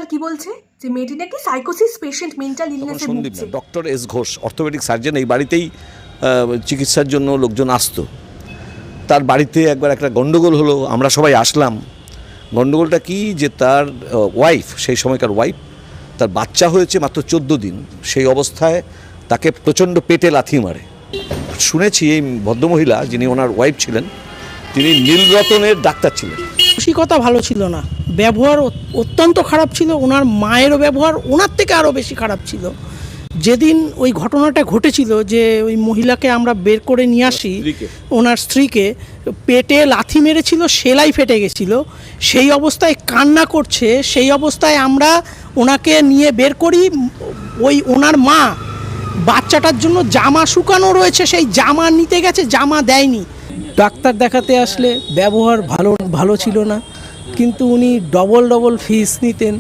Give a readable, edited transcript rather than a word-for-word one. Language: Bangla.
গোপাল কি বলছে যে মেয়েটি নাকি সাইকোসিস পেশেন্ট, মেন্টাল ইলনেসে ভুগছে। Doctor S Ghosh orthopaedic surgeon, এই বাড়িতেই চিকিৎসার জন্য লোকজন আসতো। তার বাড়িতে একবার একটা গন্ডগোল হলো, আমরা সবাই আসলাম। গন্ডগোলটা কি, যে তার ওয়াইফ, সেই সময়কার ওয়াইফ, তার বাচ্চা হয়েছে মাত্র 14 দিন, সেই অবস্থায় তাকে প্রচণ্ড পেটে লাথি মারে। শুনেছি এই ভদ্রমহিলা যিনি ওনার ওয়াইফ ছিলেন, তিনি নীলরতনের ডাক্তার ছিলেন। মানসিকতা ভালো ছিল না, ব্যবহার অত্যন্ত খারাপ ছিল। ওনার মায়েরও ব্যবহার ওনার থেকে আরও বেশি খারাপ ছিল। যেদিন ওই ঘটনাটা ঘটেছিল, যে ওই মহিলাকে আমরা বের করে নিয়ে আসি, ওনার স্ত্রীকে পেটে লাথি মেরেছিল, সেলাই ফেটে গেছিল, সেই অবস্থায় কান্না করছে, সেই অবস্থায় আমরা ওনাকে নিয়ে বের করি। ওই ওনার মা বাচ্চাটার জন্য জামা শুকানো রয়েছে, সেই জামা নিতে গেছে, জামা দেয়নি। ডাক্তার দেখাতে আসলে ব্যবহার ভালো ছিল না, কিন্তু উনি ডবল ফিস নিতেন।